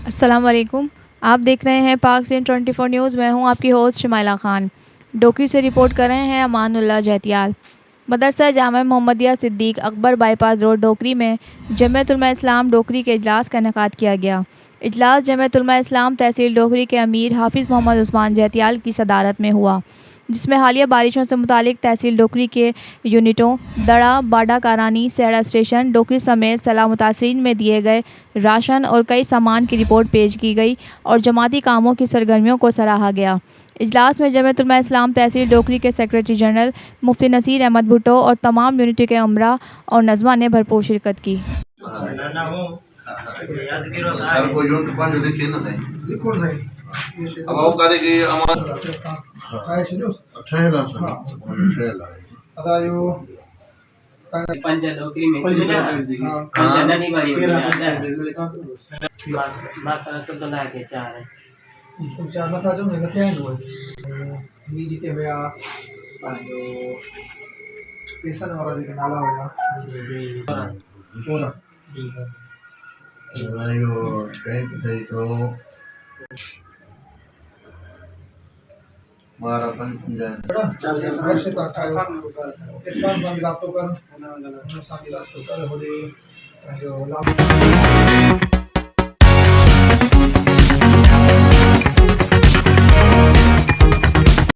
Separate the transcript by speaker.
Speaker 1: अस्सलाम वालेकुम। आप देख रहे हैं पाक सीन 24 न्यूज़। मैं हूं आपकी होस्ट शमाइला खान। डोकरी से रिपोर्ट कर रहे हैं अमानुल्लाह जहतियाल। मदरसा जामा मोहम्मदिया सिद्दीक अकबर बाईपास रोड डोकरी में जमीयत उलमा इस्लाम डोकरी के इजलास का इनेकाद किया गया। इजलास जमीयत उलमा इस्लाम तहसील डोकरी के अमीर हाफिज़ मोहम्मद उस्मान जहतियाल की सदारत में हुआ, जिसमें हालिया बारिशों से मुतालिक तहसील डोकरी के यूनिटों दड़ा, बाडा कारानी, सेहड़ा स्टेशन डोकरी समेत सलाह मुतासरीन में दिए गए राशन और कई सामान की रिपोर्ट पेश की गई और जमाती कामों की सरगर्मियों को सराहा गया। इजलास में जमीयत उलमा इस्लाम तहसील डोकरी के सेक्रेटरी जनरल मुफ्ती नसीर अहमद भुट्टो और तमाम यूनिट के उमरा और नज़मा ने भरपूर शिरकत की।
Speaker 2: अब वो करेगी
Speaker 3: पंजा नौकरी में पंजा नहीं बनी मासा सब तो ना के चार है
Speaker 4: चार मथा जो नहीं मथे आए हुए मीडी के में आ जो पेशन वाला जो नाला होगा सोना
Speaker 2: ayo बैंक थे तो मारा पंजा
Speaker 4: चल घर से तो आया इरफान सांगिला तो कर सांगिला तो कर होले जो